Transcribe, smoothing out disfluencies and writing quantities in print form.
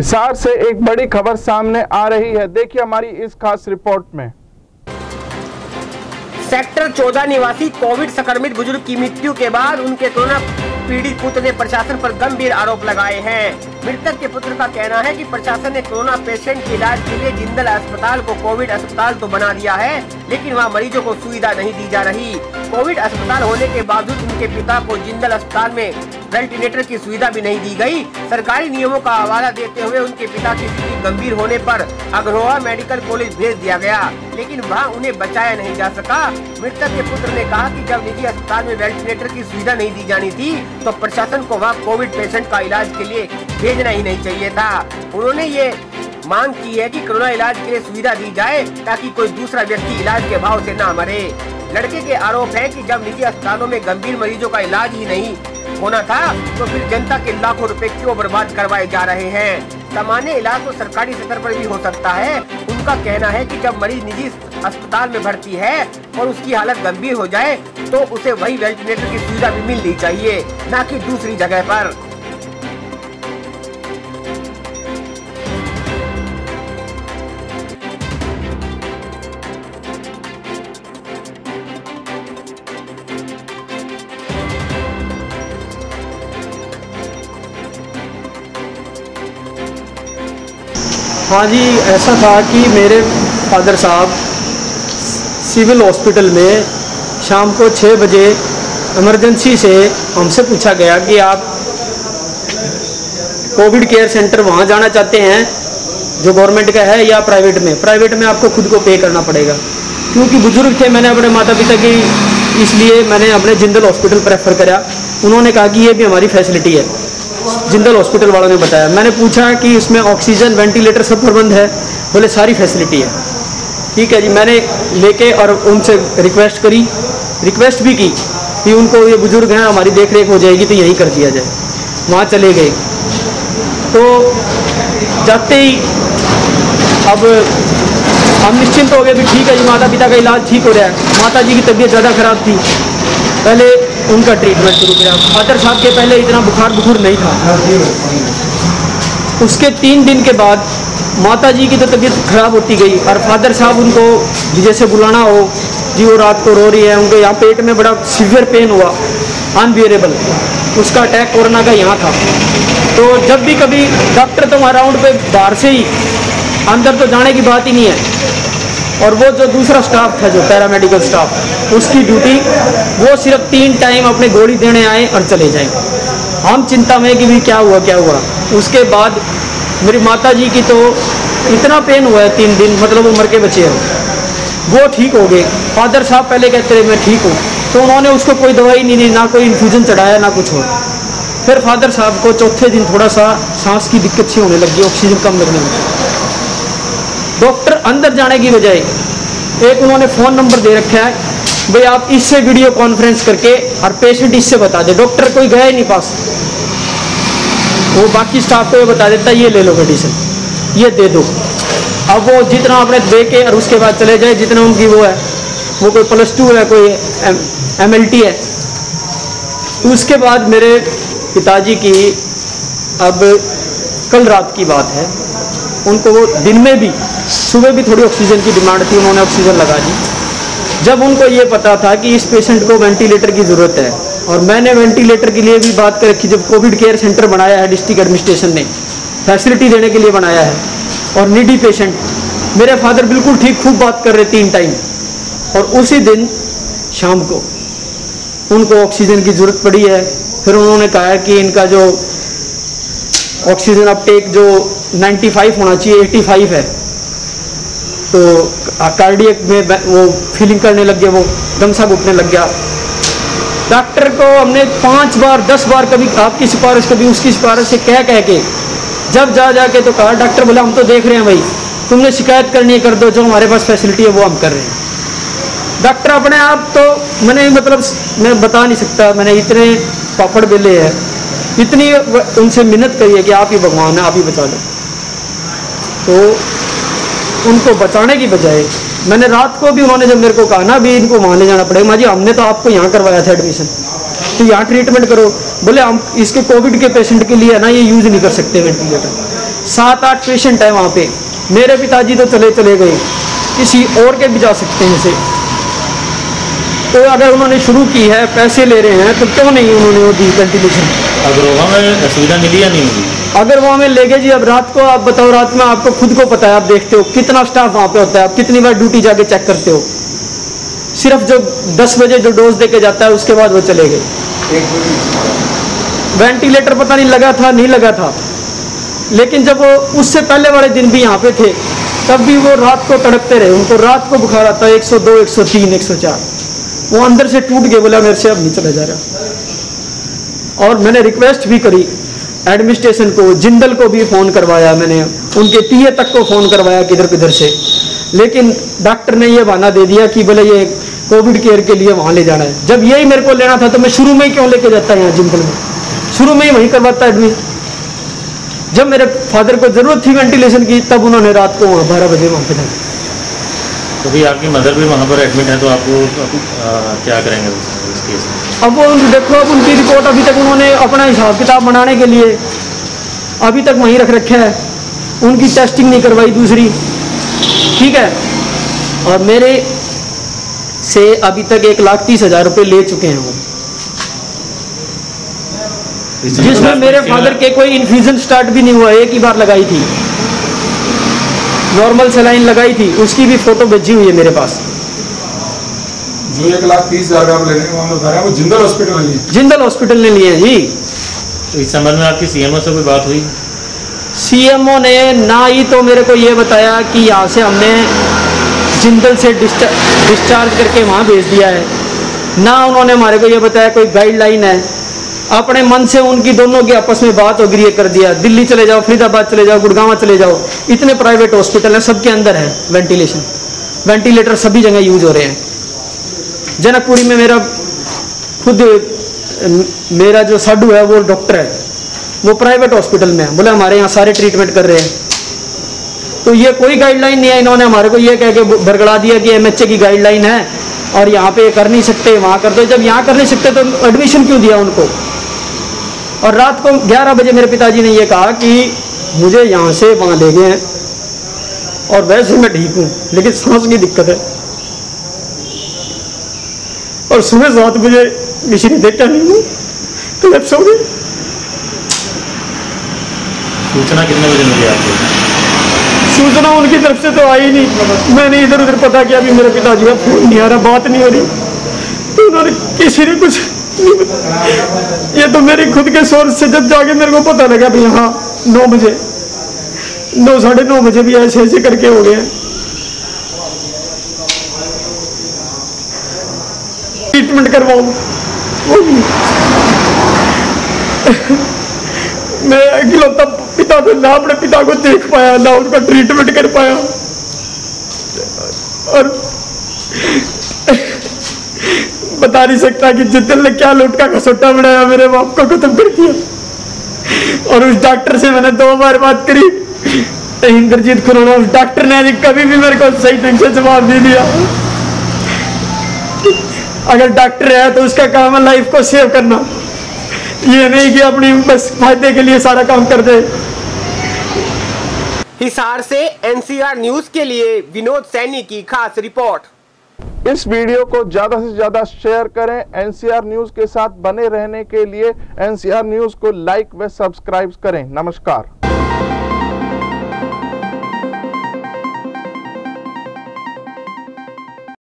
हिसार से एक बड़ी खबर सामने आ रही है, देखिए हमारी इस खास रिपोर्ट में। सेक्टर 14 निवासी कोविड संक्रमित बुजुर्ग की मृत्यु के बाद उनके कोरोना पीड़ित पुत्र ने प्रशासन पर गंभीर आरोप लगाए हैं। मृतक के पुत्र का कहना है कि प्रशासन ने कोरोना पेशेंट के इलाज के लिए जिंदल अस्पताल को कोविड अस्पताल तो बना दिया है, लेकिन वहां मरीजों को सुविधा नहीं दी जा रही। कोविड अस्पताल होने के बावजूद उनके पिता को जिंदल अस्पताल में वेंटिलेटर की सुविधा भी नहीं दी गई। सरकारी नियमों का हवाला देते हुए उनके पिता की स्थिति गंभीर होने पर अग्रहोआ मेडिकल कॉलेज भेज दिया गया, लेकिन वहाँ उन्हें बचाया नहीं जा सका। मृतक के पुत्र ने कहा कि जब निजी अस्पताल में वेंटिलेटर की सुविधा नहीं दी जानी थी तो प्रशासन को वहाँ कोविड पेशेंट का इलाज के लिए भेजना ही नहीं चाहिए था। उन्होंने ये मांग की है कि कोरोना इलाज के लिए सुविधा दी जाए ताकि कोई दूसरा व्यक्ति इलाज के भाव से न मरे। लड़के के आरोप है कि जब निजी अस्पतालों में गंभीर मरीजों का इलाज ही नहीं होना था तो फिर जनता के लाखों रुपए क्यों बर्बाद करवाए जा रहे हैं। सामान्य इलाज तो सरकारी स्तर पर भी हो सकता है। उनका कहना है कि जब मरीज निजी अस्पताल में भर्ती है और उसकी हालत गंभीर हो जाए तो उसे वही वेंटिलेटर की सुविधा भी मिलनी चाहिए, न कि दूसरी जगह पर। हाँ जी, ऐसा था कि मेरे फादर साहब सिविल हॉस्पिटल में शाम को 6 बजे इमरजेंसी से हमसे पूछा गया कि आप कोविड केयर सेंटर वहाँ जाना चाहते हैं जो गवर्नमेंट का है या प्राइवेट में। प्राइवेट में आपको खुद को पे करना पड़ेगा। क्योंकि बुजुर्ग थे, मैंने अपने माता पिता की इसलिए मैंने अपने जिंदल हॉस्पिटल प्रेफर करा। उन्होंने कहा कि ये भी हमारी फैसिलिटी है, जिंदल हॉस्पिटल वालों ने बताया। मैंने पूछा कि इसमें ऑक्सीजन वेंटिलेटर सब प्रबंध है? बोले सारी फैसिलिटी है। ठीक है जी, मैंने लेके और उनसे रिक्वेस्ट भी की कि उनको ये बुजुर्ग हैं, हमारी देख रेख हो जाएगी तो यहीं कर दिया जाए। वहाँ चले गए तो जाते ही अब हम निश्चिंत हो गए भी ठीक है जी, माता पिता का इलाज ठीक हो रहा है। माता जी की तबीयत ज़्यादा खराब थी, पहले उनका ट्रीटमेंट शुरू किया। फादर साहब के पहले इतना बुखार नहीं था। उसके 3 दिन के बाद माता जी की तो तबीयत खराब होती गई और फादर साहब उनको जैसे बुलाना हो जी, वो रात को रो रही है, उनके यहाँ पेट में बड़ा सीवियर पेन हुआ, अनबियरेबल। उसका अटैक कोरोना का यहाँ था। तो जब भी कभी डॉक्टर तो अराउंड पे बाहर से ही, अंदर तो जाने की बात ही नहीं है। और वो जो दूसरा स्टाफ था, जो पैरामेडिकल स्टाफ, उसकी ड्यूटी वो सिर्फ 3 टाइम अपने गोली देने आए और चले जाए। हम चिंता में कि भी क्या हुआ। उसके बाद मेरी माता जी की तो इतना पेन हुआ है 3 दिन, मतलब वो मर के बचे हैं। वो ठीक हो गए। फादर साहब पहले कहते रहे मैं ठीक हूँ, तो उन्होंने उसको कोई दवाई नहीं दी, ना कोई इन्फ्यूजन चढ़ाया, ना कुछ हो। फिर फादर साहब को चौथे दिन थोड़ा सा सांस की दिक्कत सी होने लगी, ऑक्सीजन कम लगने लगी। डॉक्टर अंदर जाने की बजाय एक उन्होंने फ़ोन नंबर दे रखा है, भाई आप इससे वीडियो कॉन्फ्रेंस करके और पेशेंट इससे बता दे। डॉक्टर कोई गया ही नहीं पास, वो बाकी स्टाफ को ये बता देता ये ले लो मेडिसिन, ये दे दो। अब वो जितना आपने दे के और उसके बाद चले जाए, जितना उनकी वो है, वो कोई +2 है, कोई MLT है। तो उसके बाद मेरे पिताजी की, अब कल रात की बात है, उनको वो दिन में भी सुबह भी थोड़ी ऑक्सीजन की डिमांड थी, उन्होंने ऑक्सीजन लगा दी। जब उनको ये पता था कि इस पेशेंट को वेंटिलेटर की ज़रूरत है, और मैंने वेंटिलेटर के लिए भी बात कर रखी, जब कोविड केयर सेंटर बनाया है डिस्ट्रिक्ट एडमिनिस्ट्रेशन ने, फैसिलिटी देने के लिए बनाया है, और नीडी पेशेंट, मेरे फादर बिल्कुल ठीक खूब बात कर रहे 3 टाइम। और उसी दिन शाम को उनको ऑक्सीजन की ज़रूरत पड़ी है। फिर उन्होंने कहा कि इनका जो ऑक्सीजन अपटेक जो 95 होना चाहिए, 85 है। तो कार्डियक में वो फीलिंग करने लग गए, वो दम सा घुटने लग गया। डॉक्टर को हमने 5 बार 10 बार, कभी आपकी सिफारिश कभी उसकी सिफारिश से कह के जब जा के तो कहा, डॉक्टर बोला हम तो देख रहे हैं भाई, तुमने शिकायत करनी है कर दो, जो हमारे पास फैसिलिटी है वो हम कर रहे हैं। डॉक्टर अपने आप तो मैंने मैं बता नहीं सकता, मैंने इतने पापड़ बेले हैं, इतनी उनसे मिन्नत करी है कि आप ही भगवान है, आप ही बचा लो। तो उनको बचाने की बजाय मैंने रात को भी, उन्होंने जब मेरे को कहा ना भी इनको वहाँ ले जाना पड़ेगा, माँ जी हमने तो आपको यहाँ करवाया था एडमिशन, तो यहाँ ट्रीटमेंट करो। बोले हम इसके कोविड के पेशेंट के लिए है ना ये यूज़ नहीं कर सकते वेंटिलेटर। 7-8 पेशेंट है वहाँ पे। मेरे पिताजी तो चले गए, किसी और के भी जा सकते हैं इसे। तो अगर उन्होंने शुरू की है, पैसे ले रहे हैं, तो क्यों नहीं उन्होंने वो दी वेंटिलेशन? अगर वहाँ में सुविधा मिली या नहीं मिली? अगर वहाँ में ले गए जी, अब रात को आप बताओ, रात में आपको खुद को पता है, आप देखते हो कितना स्टाफ वहाँ पे होता है, आप कितनी बार ड्यूटी जाके चेक करते हो। सिर्फ जो 10 बजे जो डोज देके जाता है उसके बाद वो चले गए। वेंटिलेटर पता नहीं लगा था नहीं लगा था, लेकिन जब वो उससे पहले वाले दिन भी यहाँ पे थे तब भी वो रात को तड़पते रहे। उनको रात को बुखार आता है 102, 103, 104। वो अंदर से टूट गए, बोला मेरे से अब नहीं चला जा रहा। और मैंने रिक्वेस्ट भी करी एडमिनिस्ट्रेशन को, जिंदल को भी फ़ोन करवाया मैंने, उनके टीए तक को फ़ोन करवाया किधर किधर से, लेकिन डॉक्टर ने ये बहाना दे दिया कि बोले ये कोविड केयर के लिए वहाँ ले जाना है। जब यही मेरे को लेना था तो मैं शुरू में ही क्यों लेके जाता यहाँ जिंदल में, शुरू में ही वहीं करवाता एडमिट। जब मेरे फादर को ज़रूरत थी वेंटिलेशन की, तब उन्होंने रात को 12 बजे वहाँ पे था। तो भी आपकी मदर भी वहाँ पर एडमिट है, तो आपको क्या करेंगे इस केस में? अब वो देखो, अब उनकी रिपोर्ट अभी तक उन्होंने अपना हिसाब किताब बनाने के लिए अभी तक वहीं रख रखा है, उनकी टेस्टिंग नहीं करवाई दूसरी, ठीक है। और मेरे से अभी तक 1,30,000 रुपये ले चुके हैं वो, जिसमें मेरे फादर के कोई इन्फ्यूजन स्टार्ट भी नहीं हुआ। एक ही बार लगाई थी, नॉर्मल सलाइन लगाई थी, उसकी भी फोटो भेजी हुई है मेरे पास। जो 1,30,000 आप लेने का मामला बता रहे हैं वो जिंदल हॉस्पिटल ने लिए? जिंदल हॉस्पिटल ने लिए हैं जी। तो इस संबंध में आपकी सीएमओ से कोई बात हुई? सीएमओ ने ना ही तो मेरे को ये बताया कि यहाँ से हमने जिंदल से डिस्चार्ज करके वहाँ भेज दिया है, ना उन्होंने हमारे को ये बताया कोई गाइडलाइन है। अपने मन से उनकी दोनों की आपस में बात हो गई, कर दिया दिल्ली चले जाओ, फरीदाबाद चले जाओ, गुड़गांव चले जाओ, इतने प्राइवेट हॉस्पिटल हैं, सबके अंदर है वेंटिलेशन, वेंटिलेटर सभी जगह यूज हो रहे हैं। जनकपुरी में मेरा खुद मेरा जो साडू है वो डॉक्टर है, वो प्राइवेट हॉस्पिटल में है, बोले हमारे यहाँ सारे ट्रीटमेंट कर रहे हैं। तो ये कोई गाइडलाइन नहीं है, इन्होंने हमारे को ये कह के बरगड़ा दिया कि एमएचए की गाइडलाइन है और यहाँ पे कर नहीं सकते, वहाँ कर दो। जब यहाँ कर नहीं सकते तो एडमिशन क्यों दिया उनको? और रात को 11 बजे मेरे पिताजी ने ये कहा कि मुझे यहाँ से वहाँ ले गए हैं और वैसे मैं ठीक हूँ, लेकिन सांस की दिक्कत है। और सुबह 7 बजे किसी ने देखा नहीं हूँ, कलेप्स हो गई। सूचना कितने बजे मिली आपको? सूचना उनकी तरफ से तो आई नहीं, मैंने इधर उधर पता किया, भी मेरे पिताजी का फोन नहीं आ रहा, बात नहीं हो रही, तो उन्होंने किसी ने कुछ नहीं बताया। ये तो मेरी खुद के सोर्स से जब जाके मेरे को पता लगा भी हाँ 9 बजे 9 साढ़े 9 बजे भी ऐसे ऐसे करके हो गए। ट्रीटमेंट करवाऊं वो भी मैं इकलौता पिता तो ना अपने पिता को देख पाया, ना उनका ट्रीटमेंट कर पाया। और बता नहीं सकता कि जितने ने क्या लुटका का सोटा बनाया, मेरे बाप को खत्म कर दिया। और उस डॉक्टर से मैंने 2 बार बात करी, इंद्रजीत खुराना, उस डॉक्टर ने कभी भी मेरे को सही ढंग से जवाब नहीं दिया। अगर डॉक्टर है तो उसका काम है लाइफ को सेव करना, ये नहीं कि अपनी बस फायदे के लिए सारा काम कर दे। हिसार से एनसीआर न्यूज के लिए विनोद सैनी की खास रिपोर्ट। इस वीडियो को ज्यादा से ज्यादा शेयर करें। एनसीआर न्यूज के साथ बने रहने के लिए एनसीआर न्यूज को लाइक व सब्सक्राइब करें। नमस्कार।